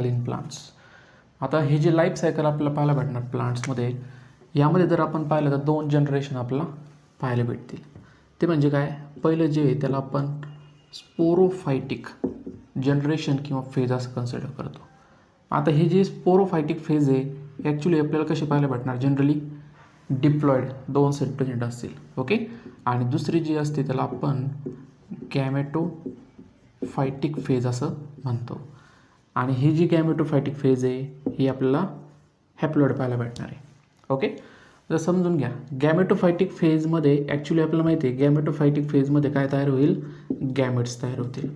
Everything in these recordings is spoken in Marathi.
In plants. आता हे जे लाईफ सायकल आपल्याला पाहायला भेटणार प्लांट्समध्ये, यामध्ये जर आपण पाहिलं तर 2 जनरेशन आपल्याला पाहायला भेटतील. ते म्हणजे काय, पहिलं जे आहे त्याला आपण स्पोरोफायटिक जनरेशन किंवा फेज असं कन्सिडर करतो. आता हे जे स्पोरोफायटिक फेज आहे ॲक्च्युली आपल्याला कसे पाहायला भेटणार, जनरली डिप्लॉईड 2 सेट प्रेझेंट असतील. ओके. आणि दुसरी जी असते त्याला आपण गॅमेटोफायटिक फेज असं म्हणतो. आणि ही जी गॅमेटोफायटिक फेज आहे ही आपल्याला हॅप्लॉईड पाहायला भेटणार आहे. ओके. तर समजून घ्या, गॅमेटोफायटिक फेजमध्ये ॲक्च्युली आपल्याला माहिती आहे गॅमेटोफायटिक फेजमध्ये काय तयार होईल, गॅमेट्स तयार होतील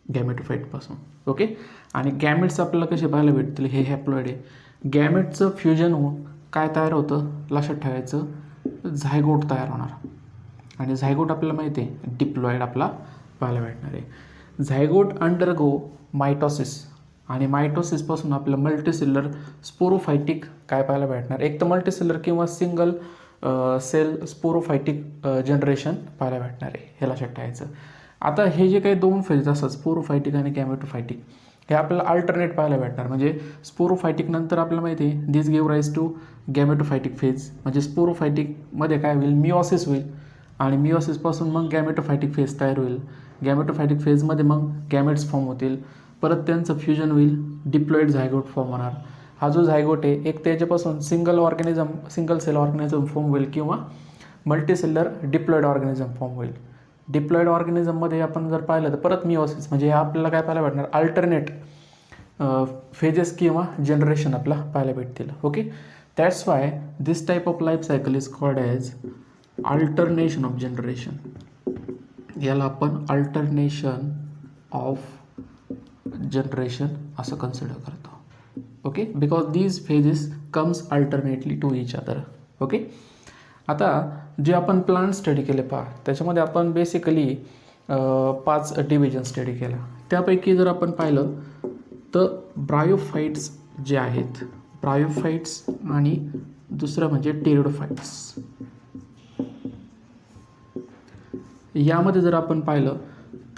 गॅमेटोफाईटपासून. ओके. आणि गॅमेट्स आपल्याला कसे पाहायला भेटतील, हे हॅप्लॉईड आहे. गॅमेटचं फ्युजन होऊन काय तयार होतं, लक्षात ठेवायचं, झायगोट तयार होणार. आणि झायगोट आपल्याला माहिती आहे डिप्लॉईड आपला पाहायला भेटणार आहे. झायगोट अंडरगो मायटोसिस आणि मायटोसिसपासून आपल्याला मल्टीसेल्युलर स्पोरोफायटिक काय पाहायला भेटणार, एक तर मल्टीसेल्युलर किंवा सिंगल सेल स्पोरोफायटिक जनरेशन पाहायला भेटणार आहे, हे लक्षात ठेवायचं. आता हे जे काही 2 फेज असतात स्पोरोफायटिक आणि गॅमेटोफायटिक, हे आपल्याला अल्टरनेट पाहायला भेटणार. म्हणजे स्पोरोफायटिक नंतर आपल्याला माहिती आहे दिस गिव्ह राईज टू गॅमेटोफायटिक फेज. म्हणजे स्पोरोफायटिकमध्ये काय होईल, मिओसिस होईल आणि मिओसिसपासून मग गॅमेटोफायटिक फेज तयार होईल. गॅमेटोफायटिक फेजमध्ये मग गॅमेट्स फॉर्म होतील, परत त्यांचं फ्युजन होईल, डिप्लॉईड झायगोट फॉर्म होणार. हा जो झायगोट आहे एक त्याच्यापासून सिंगल सेल ऑर्गॅनिझम फॉर्म होईल किंवा मल्टीसेल्युलर डिप्लॉईड ऑर्गॅनिझम फॉर्म होईल. डिप्लॉईड ऑर्गॅनिझममध्ये आपण जर पाहिलं तर परत मिओसिस, म्हणजे आपल्याला काय पाहायला भेटणार, अल्टरनेट फेजेस किंवा जनरेशन आपल्याला पाहायला भेटतील. Okay. That's why this type of life cycle is called as alternation of generation. याला आपण अल्टरनेशन ऑफ जनरेशन असं कन्सिडर करतो. Okay. Because these phases comes alternately to each other. Okay. आता जे आपण प्लांट स्टडी केले त्याच्यामध्ये आपण बेसिकली 5 डिव्हिजन स्टडी केला. त्यापैकी जर आपण पाहिलं तर ब्रायोफाईट्स जे आहेत, ब्रायोफाईट्स आणि दुसरं म्हणजे टेरिडोफाईट्स. यामध्ये जर आपण पाहिलं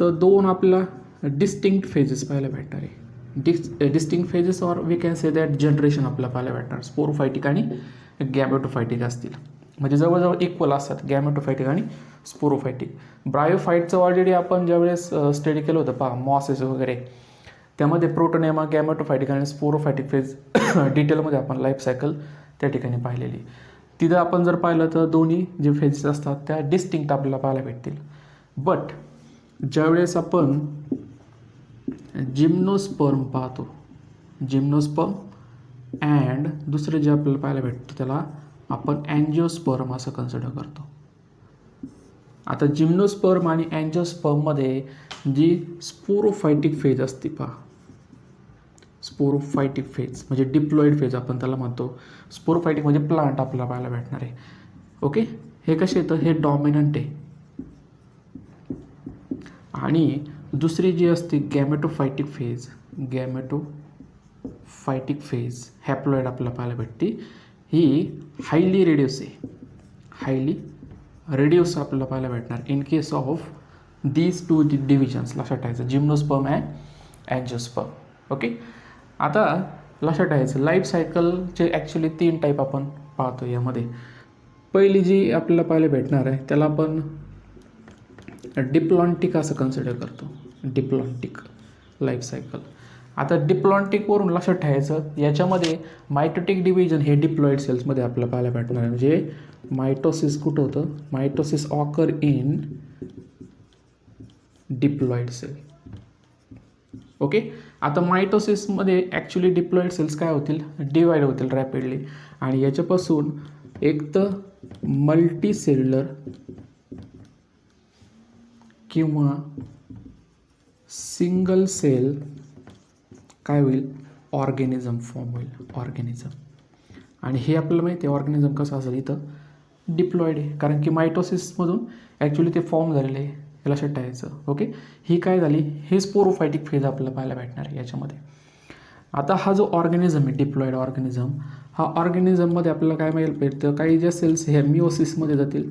तर 2 आपल्याला डिस्टिंक्ट फेजेस पाहायला भेटणार आहे. Distinct phases or we can say that generation आपल्याला पाहायला भेटणार, स्पोरोफायटिक आणि गॅमेटोफायटिक असतील. म्हणजे जवळजवळ इक्वल असतात गॅमेटोफायटिक आणि स्पोरोफायटिक. ब्रायोफाईटचं ऑलरेडी आपण ज्यावेळेस स्टडी केलं होतं मॉसेस वगैरे, त्यामध्ये प्रोटोनेमा, गॅमेटोफायटिक आणि स्पोरोफायटिक फेज डिटेलमध्ये आपण लाईफ सायकल त्या ठिकाणी पाहिलेली. तिथं आपण जर पाहिलं तर दोन्ही जे फेजेस असतात त्या डिस्टिंक्ट आपल्याला पाहायला भेटतील. बट ज्यावेळेस आपण जिम्नोस्पर्म पाहतो, जिम्नोस्पर्म अँड दुसरं जे आपल्याला पाहायला भेटतं त्याला आपण अँजिओस्पर्म असं कन्सिडर करतो. आता जिम्नोस्पर्म आणि अँजिओस्पर्ममध्ये जी स्पोरोफायटिक फेज असते स्पोरोफायटिक फेज म्हणजे डिप्लॉईड फेज आपण त्याला म्हणतो. स्पोरोफायटिक म्हणजे प्लांट आपल्याला पाहायला भेटणार आहे. ओके. हे कसे येतं, हे डॉमिनंट आहे. आणि दुसरी जी असते गॅमेटोफायटिक फेज हॅप्लॉईड आपल्याला पाहायला भेटते. ही हायली रेडियस आहे, हायली रेडियस आपल्याला पाहायला भेटणार in case of these 2 divisions. लक्षात ठेवायचं, जिम्नोस्पर्म अँड अँजिओस्पर्म. ओके. आता लक्षात ठेवायचं लाईफ सायकलचे ॲक्च्युली 3 टाईप आपण पाहतो. यामध्ये पहिली जी आपल्याला पाहायला भेटणार आहे त्याला आपण डिप्लॉन्टिक असं कन्सिडर करतो, डिप्लॉन्टिक लाईफ सायकल. आता डिप्लॉन्टिकवरून लक्षात ठेवायचं याच्यामध्ये मायटोटिक डिव्हिजन हे डिप्लॉईड सेल्समध्ये आपल्याला पाहायला भेटणार आहे. म्हणजे मायटोसिस कुठं होतं, mitosis occur in diploid cell. Okay. आता मायटोसिसमध्ये ॲक्च्युली डिप्लॉईड सेल्स काय होतील, डिवाईड होतील रॅपिडली. आणि याच्यापासून एक तर मल्टीसेल्युलर किंवा सिंगल सेल काय होईल, ऑर्गॅनिझम फॉर्म होईल, ऑर्गॅनिझम. आणि हे आपल्याला माहिती आहे ऑर्गॅनिझम कसं असेल, इथं डिप्लॉईड आहे कारण की मायटोसिसमधून ॲक्च्युली ते फॉर्म झालेले आहे, हे लक्षात ठेवायचं. ओके. ही काय झाली, हे स्पोरोफायटिक फेज आपल्याला पाहायला भेटणार आहे याच्यामध्ये. आता हा जो ऑर्गॅनिझम आहे डिप्लॉईड ऑर्गॅनिझम, हा ऑर्गॅनिझममध्ये आपल्याला काय माहिती भेटतं, काही ज्या सेल्स हे मिओसिसमध्ये जातील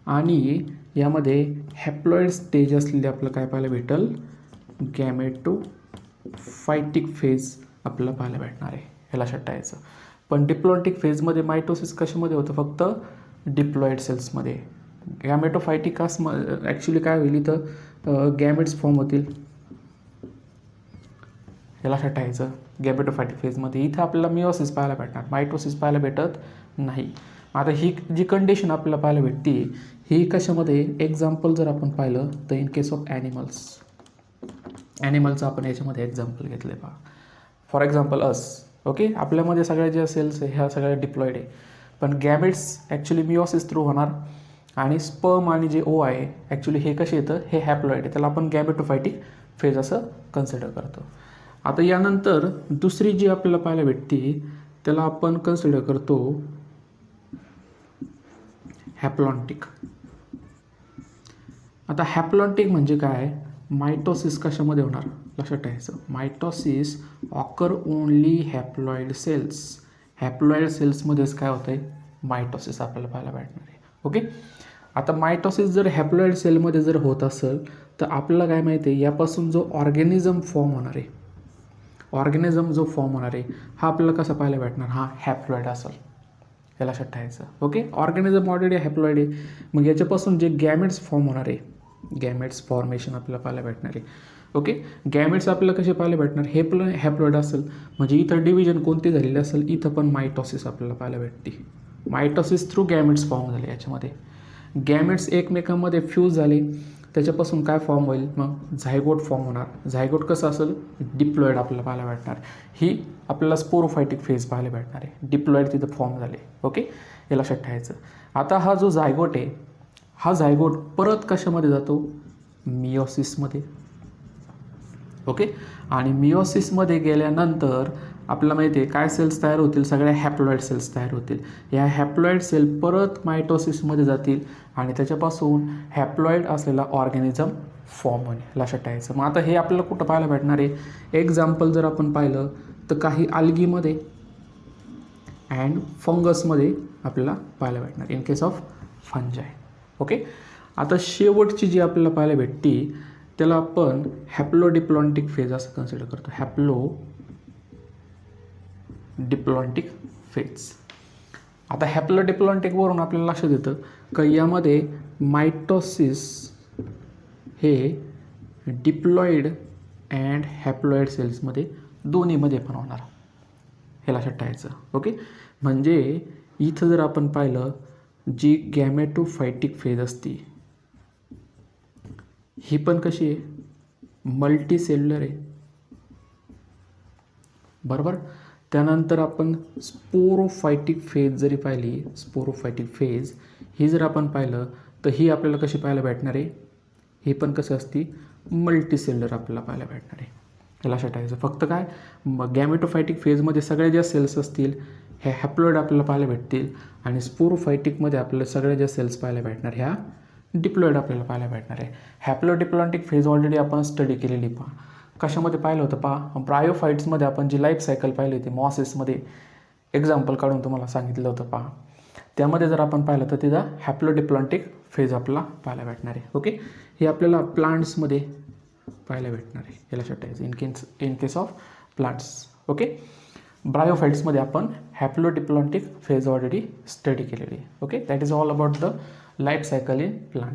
आणि यामध्ये हॅप्लॉईड स्टेज असलेले आपल्याला काय पाहायला भेटेल, गॅमेटोफायटिक फायटिक फेज आपल्याला पाहायला भेटणार आहे, हे लक्षात ठेवायचं. पण डिप्लॉयटिक फेजमध्ये मायटोसिस कशामध्ये होतं, फक्त डिप्लॉइड सेल्समध्ये. गॅमेटोफायटिकास ॲक्च्युली काय होईल, इथं गॅमेट्स फॉर्म होतील, हे लक्षात ठेवायचं. गॅमेटोफायटिक फेजमध्ये इथं आपल्याला मिओसिस पाहायला भेटणार, मायटोसिस पाहायला भेटत नाही. आता ही जी कंडिशन आपल्याला पाहायला भेटते ही कशामध्ये, एक्झाम्पल जर आपण पाहिलं तर इन केस ऑफ ॲनिमलचं आपण याच्यामध्ये एक्झाम्पल घेतलं आहे पहा. फॉर एक्झाम्पल ओके, आपल्यामध्ये सगळ्या ज्या सेल्स आहे ह्या सगळ्या डिप्लॉईड आहे, पण गॅमेट्स ॲक्च्युली मिओसिस थ्रू होणार आणि स्पर्म आणि जे ओ आहे ॲक्च्युली हे कसे येतं, हे हॅप्लॉईड आहे, त्याला आपण गॅमेटोफायटिक फेज असं कन्सिडर करतो. आता यानंतर दुसरी जी आपल्याला पाहायला भेटते त्याला आपण कन्सिडर करतो हॅप्लॉन्टिक. आता हॅप्लॉन्टिक म्हणजे काय, मायटोसिस कशामध्ये होणार लक्षात ठेवायचं. Mitosis occur only haploid cells. हॅप्लॉइड सेल्समध्येच काय होतं आहे, मायटोसिस आपल्याला पाहायला भेटणार आहे. ओके, आता मायटोसिस जर हॅप्लॉइड सेलमध्ये जर होत असेल तर आपल्याला काय माहिती आहे, यापासून जो ऑर्गॅनिझम फॉर्म होणार आहे, ऑर्गॅनिझम जो फॉर्म होणार आहे हा आपल्याला कसा पाहायला भेटणार, हा हॅप्लॉइड असेल, हे लक्षात ठेवायचं. ओके, ऑर्गॅनिझम ऑलरेडी हॅप्लॉइड आहे, मग याच्यापासून जे गॅमेट्स फॉर्म होणार आहे, गॅमेट्स फॉर्मेशन आपल्याला पाहायला भेटणार आहे. ओके, गॅमेट्स आपल्याला कसे पाहायला भेटणार, हे पण हॅप्लॉइड असेल, म्हणजे इथं डिव्हिजन कोणती झालेली असेल, इथं पण मायटोसिस आपल्याला पाहायला भेटते. मायटोसिस थ्रू गॅमेट्स फॉर्म झाले, याच्यामध्ये गॅमेट्स एकमेकांमध्ये फ्यूज झाले, त्याच्यापासून काय फॉर्म होईल, मग झायगोट फॉर्म होणार. झायगोट कसं असेल, डिप्लॉइड आपल्याला पाहायला भेटणार. ही आपल्याला स्पोरोफायटिक फेज पाहायला भेटणार आहे, डिप्लॉइड तिथं फॉर्म झाले. ओके, हे लक्षात ठेवायचं. आता हा जो झायगोट आहे, हा झायगोट परत कशामध्ये जातो, मिओसिसमध्ये. ओके, आणि मिओसिसमध्ये गेल्यानंतर आपल्याला माहिती आहे काय सेल्स तयार होतील, सगळ्या हॅप्लॉइड सेल्स तयार होतील. या हॅप्लॉइड सेल परत मायटोसिसमध्ये जातील आणि त्याच्यापासून हॅप्लॉइड असलेला ऑर्गॅनिझम फॉर्म होईल, लक्षात ठेवायचं. मग आता हे आपल्याला कुठं पाहायला भेटणार आहे, एक्झाम्पल जर आपण पाहिलं तर काही आल्गीमध्ये अँड फंगसमध्ये आपल्याला पाहायला भेटणार, इन केस ऑफ फंजाय. ओके, आता शेवटची जी आपल्याला पाहायला भेटते त्याला आपण हॅप्लोडिप्लॉन्टिक फेज असं कन्सिडर करतो, हॅप्लोडिप्लॉन्टिक फेज. आता हॅप्लोडिप्लॉन्टिकवरून आपल्याला लक्षात येतं की यामध्ये मायटोसिस हे डिप्लॉइड अँड हॅप्लॉइड सेल्समध्ये दोन्हीमध्ये पण होणार, हे लक्षात ठेवायचं. ओके, म्हणजे इथं जर आपण पाहिलं जी गॅमेटोफायटिक फेज असते ही पण कशी आहे, मल्टी सेल्युलर आहे, बरोबर. त्यानंतर आपण स्पोरोफायटिक फेज जरी पाहिली, स्पोरोफायटिक फेज ही जर आपण पाहिलं तर ही आपल्याला कशी पाहायला भेटणार आहे, ही पण कसं असती, मल्टी सेल्युलर आपल्याला पाहायला भेटणार आहे, हे लक्षात ठेवायचं. फक्त काय, गॅमेटोफायटिक फेजमध्ये सगळ्या ज्या सेल्स असतील ह्या हॅप्लॉइड आपल्याला पाहायला भेटतील आणि स्पोरोफायटिकमध्ये आपल्याला सगळ्या ज्या सेल्स पाहायला भेटणार ह्या डिप्लॉइड आपल्याला पाहायला भेटणार आहे. हॅप्लोडिप्लॉन्टिक फेज ऑलरेडी आपण स्टडी केलेली पहा, कशामध्ये पाहिलं होतं पहा, ब्रायोफाईट्समध्ये आपण जी लाईफ सायकल पाहिली होती, मॉसेसमध्ये एक्झाम्पल काढून तुम्हाला सांगितलं होतं पहा, त्यामध्ये जर आपण पाहिलं तर तिथं हॅप्लोडिप्लॉन्टिक फेज आपल्याला पाहायला भेटणार आहे. ओके, हे आपल्याला प्लांट्समध्ये पाहायला भेटणार आहे, हे लक्षात ठेवायचं. In case of plants. Okay, ब्रायोफाईट्समध्ये आपण हॅप्लोडिप्लॉन्टिक फेज ऑलरेडी स्टडी केलेली आहे. Okay, that is all about the life cycle in plant.